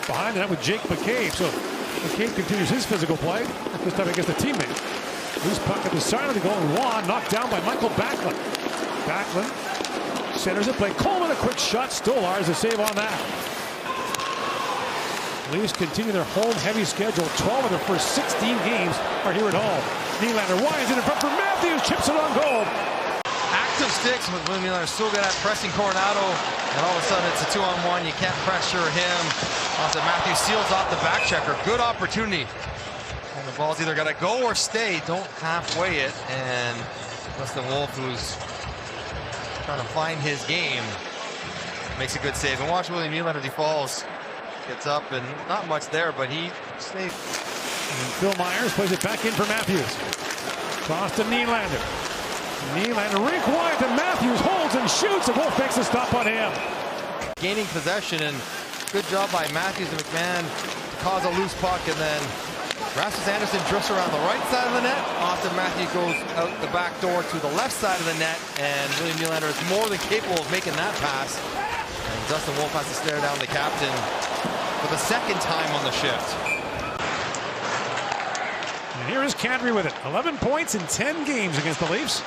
behind the net with Jake McCabe. So McCabe continues his physical play, this time against a teammate. Loose puck at the side of the goal, and Juan knocked down by Michael Backlund. Backlund centers it, play. Coleman a quick shot. Stolarz a save on that. Leafs continue their home heavy schedule. 12 of their first 16 games are here at home. Nylander winds it in front for Matthews, chips it on goal. Active sticks with William Nylander, still good at pressing Coronado, and all of a sudden it's a 2-on-1. You can't pressure him. After Matthews seals off the back checker. Good opportunity. And the ball's either got to go or stay. Don't halfway it. And Dustin Wolf, who's trying to find his game, makes a good save. And watch William Nylander as he falls. Gets up, and not much there, but he stays. And Phil Myers plays it back in for Matthews. Toss to Nylander. Nylander rink wide to Matthews, holds and shoots, and Wolf makes a stop on him. Gaining possession, and good job by Matthews and McMahon to cause a loose puck, and then Rasmus Anderson drifts around the right side of the net. Austin Matthews goes out the back door to the left side of the net, and William Nylander is more than capable of making that pass. And Dustin Wolf has to stare down the captain for the second time on the shift. And here is Kadri with it. 11 points in 10 games against the Leafs.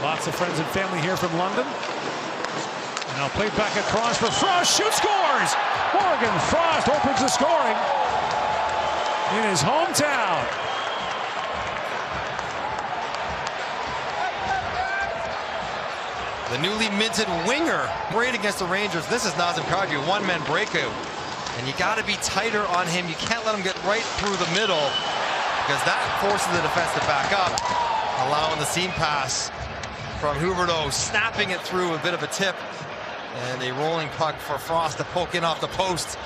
Lots of friends and family here from London. And now played back across for Frost. Shoots, scores! Morgan Frost opens the scoring in his hometown. The newly minted winger, great against the Rangers. This is Nazem Kadri, one-man breakout. And you got to be tighter on him. You can't let him get right through the middle, because that forces the defense to back up, allowing the seam pass from Huberdeau, snapping it through, a bit of a tip, and a rolling puck for Frost to poke in off the post.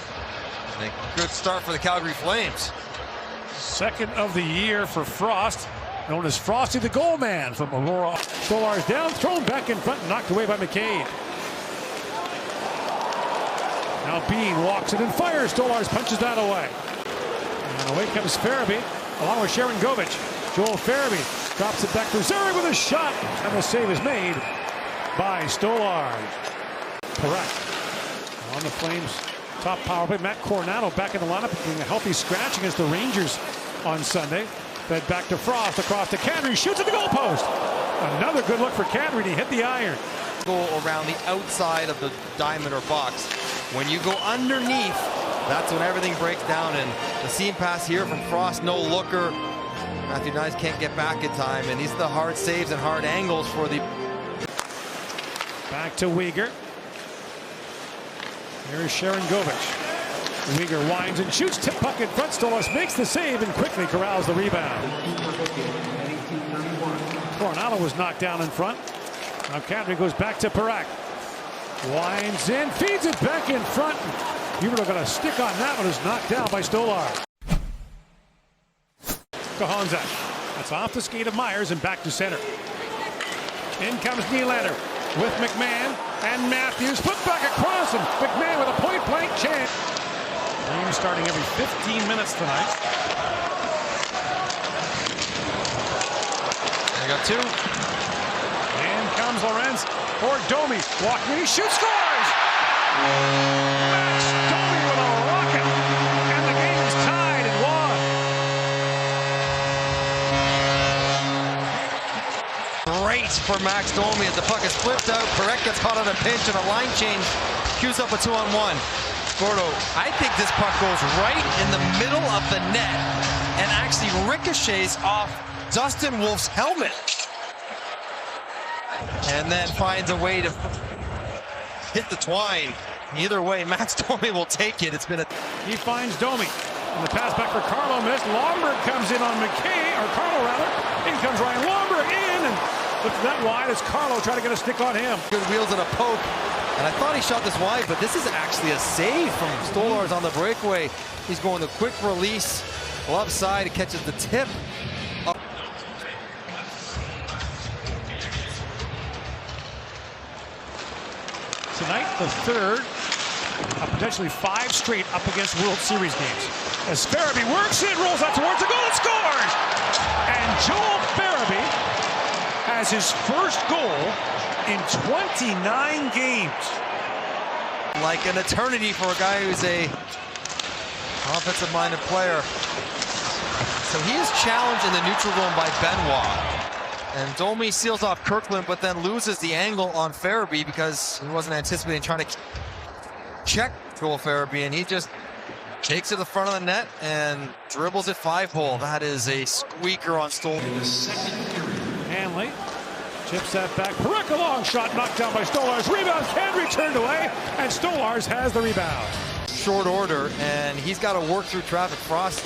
And a good start for the Calgary Flames. Second of the year for Frost, known as Frosty the goal man from Aurora. Stolarz down, thrown back in front, knocked away by McCabe. Now Bean walks it and fires. Stolarz punches that away. And away comes Farabee, along with Sharon Govich. Joel Farabee drops it back for Zurich with a shot, and the save is made by Stolarz. Correct. On the Flames' top power play, Matt Coronado back in the lineup, doing a healthy scratch against the Rangers on Sunday. Fed back to Frost, across to Kadri, shoots at the goalpost. Another good look for Kadri, and he hit the iron. Go around the outside of the diamond or box. When you go underneath, that's when everything breaks down, and the seam pass here from Frost, no looker. Matthew Knies can't get back in time, and these are the hard saves and hard angles for the... Back to Weegar. Here's Sharon Govich. Weegar winds and shoots, tip puck in front. Stolarz makes the save and quickly corrals the rebound. Coronado was knocked down in front. Now Kadri goes back to Parak. Winds in, feeds it back in front. Huberdeau got a stick on that one, is knocked down by Stolarz. Cajonza. That's off the skate of Myers and back to center. In comes Nylander with McMahon and Matthews. Put back across, and McMahon with a point-blank chance. Flames starting every 15 minutes tonight. They got two. In comes Lorenz for Domi. Walking in, he shoots, scores! Max Domi with a rocket, and the game is tied at 1. Great for Max Domi as the puck is flipped out. Parekh gets caught on a pinch, and a line change cues up a 2-on-1. Gordo, I think this puck goes right in the middle of the net and actually ricochets off Dustin Wolf's helmet. And then finds a way to hit the twine. Either way, Max Domi will take it. It's been a... He finds Domi. And the pass back for Carlo missed. Lomberg comes in on McKay, or Carlo rather. In comes Ryan Lomberg in, and looks that wide as Carlo trying to get a stick on him. Good wheels and a poke. And I thought he shot this wide, but this is actually a save from Stolarz on the breakaway. He's going the quick release. Glove side, he catches the tip. Tonight, the third of potentially 5 straight up against World Series games. As Farabee works it, rolls out towards the goal, and scores! And Joel Farabee has his first goal in 29 games. Like an eternity for a guy who's a offensive-minded player. So he is challenged in the neutral zone by Benoit. And Domi seals off Kirkland, but then loses the angle on Farabee because he wasn't anticipating trying to check Joel Farabee, and he just takes it to the front of the net and dribbles it 5-hole. That is a squeaker on Stoll. Hanley chips that back. Perek, a long shot knocked down by Stolars. Rebound can be turned away, and Stolars has the rebound. Short order, and he's got to work through traffic. Frost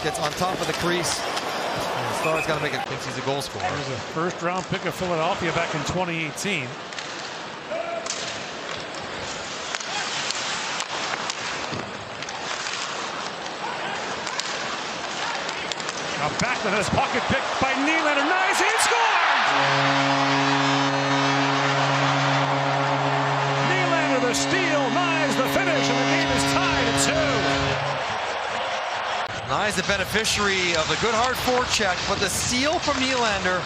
gets on top of the crease. And Stolars got to make it. Thinks he's a goal scorer. There's a first-round pick of Philadelphia back in 2018. Now Backlund has pocket picked by Nylander. Nice, he scores! Nylander the steal, Nyes the finish, and the game is tied at 2. Nyes the beneficiary of the good hard forecheck, but the steal from Nylander,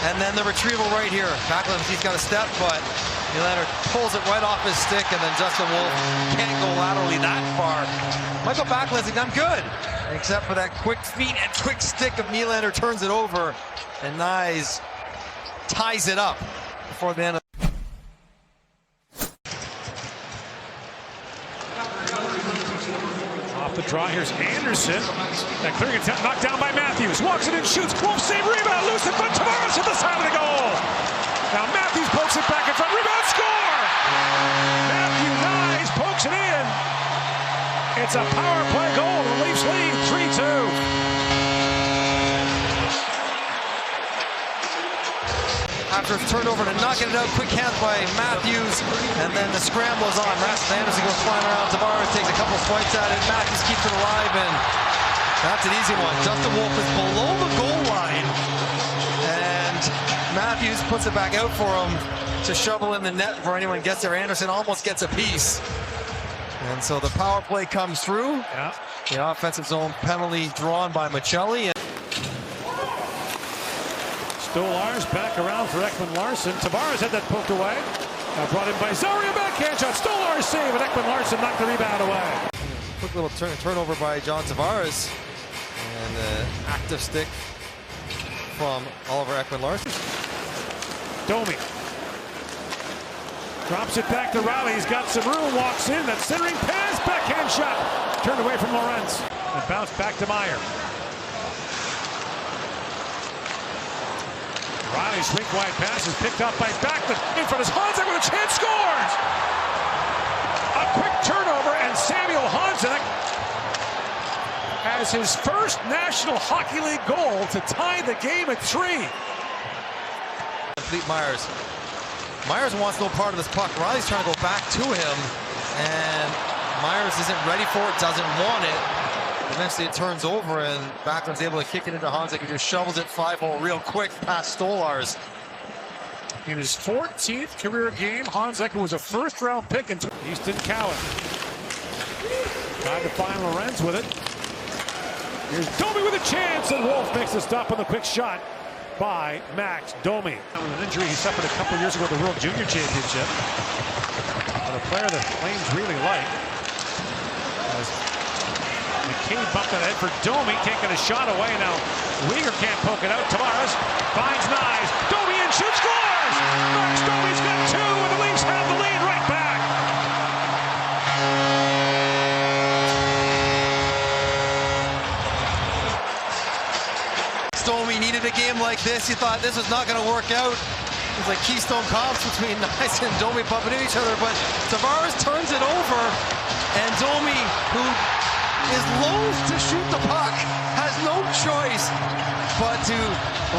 and then the retrieval right here. Backlund, he's got a step, but Nylander pulls it right off his stick, and then Justin Wolf can't go laterally that far. Michael Backlund's like, I'm good. Except for that quick feet and quick stick of Nylander turns it over, and Nyes ties it up before the end of. Off the draw, here's Anderson. That clearing attempt knocked down by Matthews. Walks it in, shoots. Wolf save, rebound, loose it, but Tavares hit the side of the goal. Now Matthews pokes it back in front, rebound, score! Matthew Nyes pokes it in. It's a power play goal. The Leafs lead 3-2. After it's turned over to knocking it out, quick hands by Matthews, and then the scramble is on. Rasmus Anderson goes flying around. Tavares takes a couple swipes at it. Matthews keeps it alive, and that's an easy one. Justin Wolf is below the goal line, and Matthews puts it back out for him to shovel in the net before anyone gets there. Anderson almost gets a piece. And so the power play comes through. Yeah. The offensive zone penalty drawn by Machelli. Stolars back around for Ekman-Larsson. Tavares had that poked away. Now brought in by Zaria, backhand shot. Stolars save, and Ekman-Larsson knocked the rebound away. Quick little turnover by John Tavares. And active stick from Oliver Ekman-Larsson. Domi drops it back to Riley. He's got some room, walks in. That centering pass, backhand shot. Turned away from Lorentz. And bounced back to Meyer. Riley's shrink wide pass is picked up by Backlund. In front of Honzek with a chance, scores! A quick turnover, and Samuel Honzek has his first National Hockey League goal to tie the game at 3. Complete Myers. Myers wants no part of this puck. Riley's trying to go back to him, and Myers isn't ready for it, doesn't want it. Eventually it turns over, and Backlund's able to kick it into Honzek, who just shovels it 5-hole real quick past Stolars. In his 14th career game, Honzek, who was a first-round pick in Easton Cowan. Tried to find Lorentz with it. Here's Domi with a chance, and Wolf makes the stop on the quick shot by Max Domi. With an injury he suffered a couple years ago at the World Junior Championship. But a player that Flames really like. As McCabe bumped that head for Domi, can't get a shot away. Now Weegar can't poke it out. Tavares finds Nyes. Domi in, shoots, scores! Max Domi's got 2, and the Leafs have the lead right back. Domi needed a game like this. He thought this was not going to work out. It was like Keystone Cops between Nyes and Domi bumping into each other, but Tavares turns it over, and Domi, who is loath to shoot the puck, has no choice but to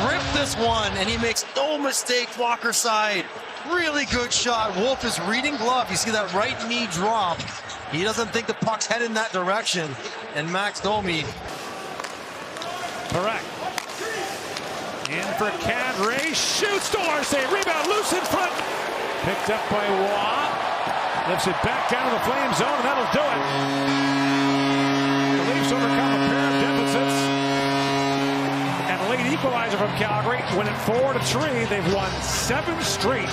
rip this one, and he makes no mistake, blocker side. Really good shot. Wolf is reading glove. You see that right knee drop. He doesn't think the puck's headed in that direction, and Max Domi. Correct. In for Cadre, shoots, Stolars save, rebound, loose in front. Picked up by Waugh. Lifts it back down to the Flame zone, and that'll do it. The Leafs overcome a pair of deficits. And a late equalizer from Calgary. Win it 4-3. They've won 7 straight.